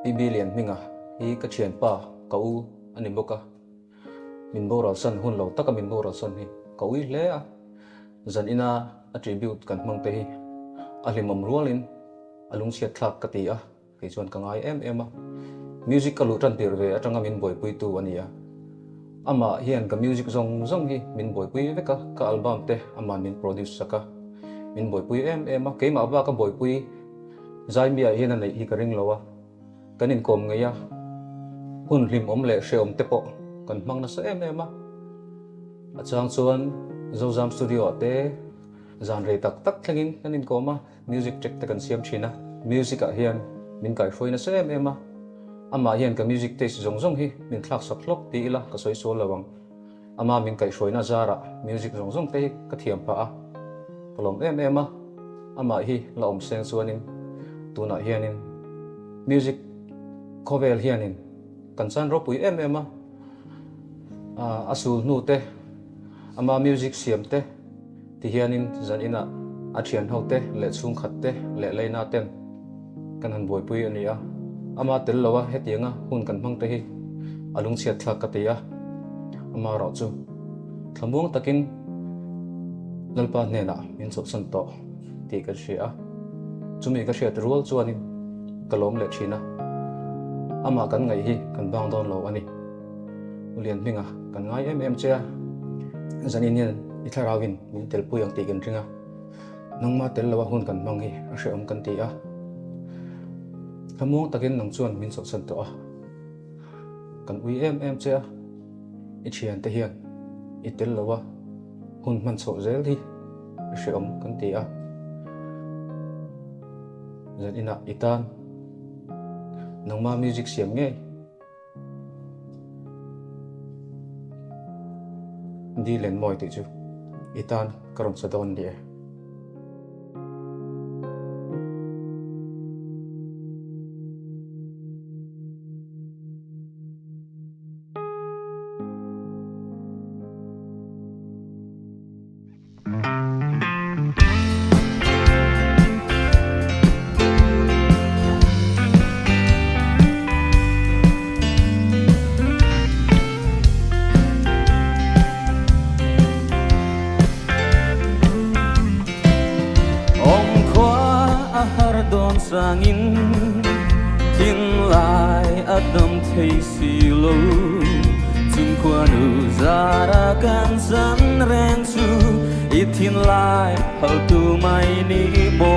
Bibilian minga hi ka thian pa ka u ani boka min boral san hun lo taka min boral san hi ka ui hle a zan ina attribute kan mang te hi alimam rualin alung sia thlak ka ti a ke chuan ka ngai em a music ka lu tan tir ve atanga min boi pui tu ania ama hian ka music zong hi min boi pui veka ka album te ama min produce saka min boi pui em a keima ba ka boi pui zai mia hian nei hi ka ring lowa kanin kom ngeya hun hlim om le she om tepo kan mang na sa em a achang chuan zozam studio te zan re tak thlengin kanin koma music check te kan siam thina music a hian min kai foi na sa em a ama hian ka music taste zong hi min thlak sak hlok ti ila ka soi so lawang ama min kai foi na zara music zong te ka thiam pa a polom em a ama hi la om seng chuanin tuna hianin music cover hianin kan san ro pui em a asul nu te ama music siam te ti hianin zan ina a thian ho te le chung khat te le leina ten kan han boi pui ania ama tel lawa hetianga hun kan mang te hi alung sia thlak ka te a ama ro chu thlamuang takin lalpa ne na min so san to ti ka sia chumi ka sia rual chuanin kalom le thina ama kan ngai hi kan bang don lo ani ulian minga kan ngai em che zanin yen itharawin min tel puyang ti kan ringa nangma tel lawa hun kan mang hi a she om kan ti a thamuang takin nang chuan min so san to a kan ui em che i thian te hian i tel lawa hun man so zel hi a she om kan ti a zan ina itan nangma music siam nge di len moi ti chu itan karom sa don dia don sangin tin lai adam thei si lo chung kwanu zara kan san ren su itin lai hal tu mai ni mo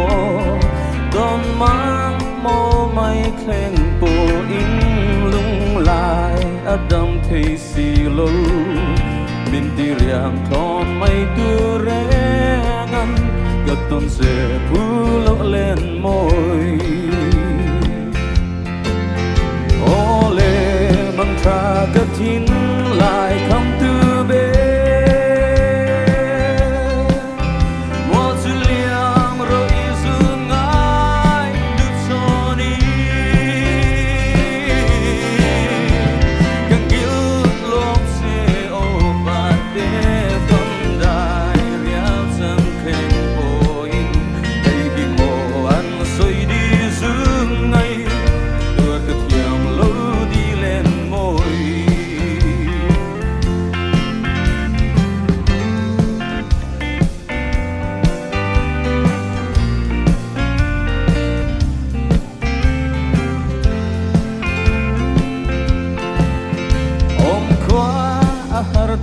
don mang mo mai khleng po in lung lai adam thei si lo min ti riang thon mai tu rengan gặp tôn sẽ phú lỗ lên môi ô lê bằng tra cất thín lại không tư bê mua chữ liang rồi dương ngài được cho đi càng yêu lúc sẽ ô bát đê con đài riau dâng khen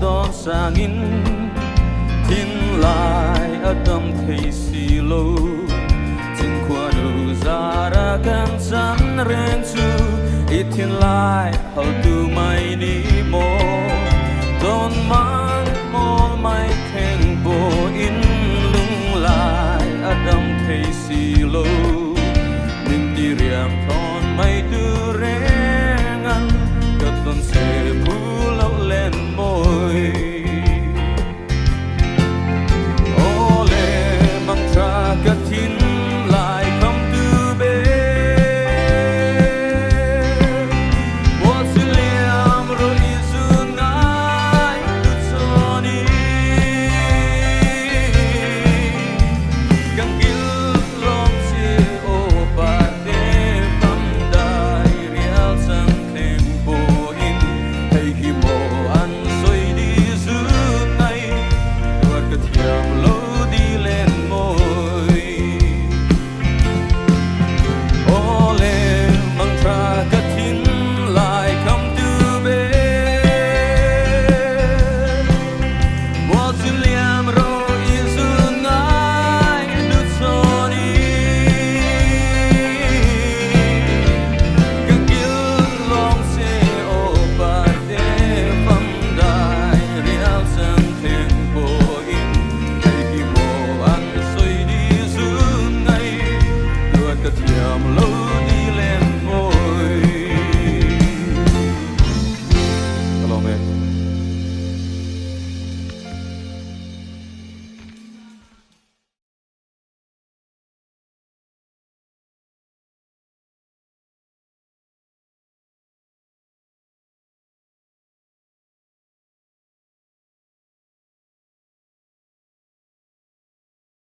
don sangin tin lai adam thei si lo tin kwanu zara kan san ren chu itin lai how do mai ni mo don man mo mai khen bo in lung lai adam thei si lo nim di riam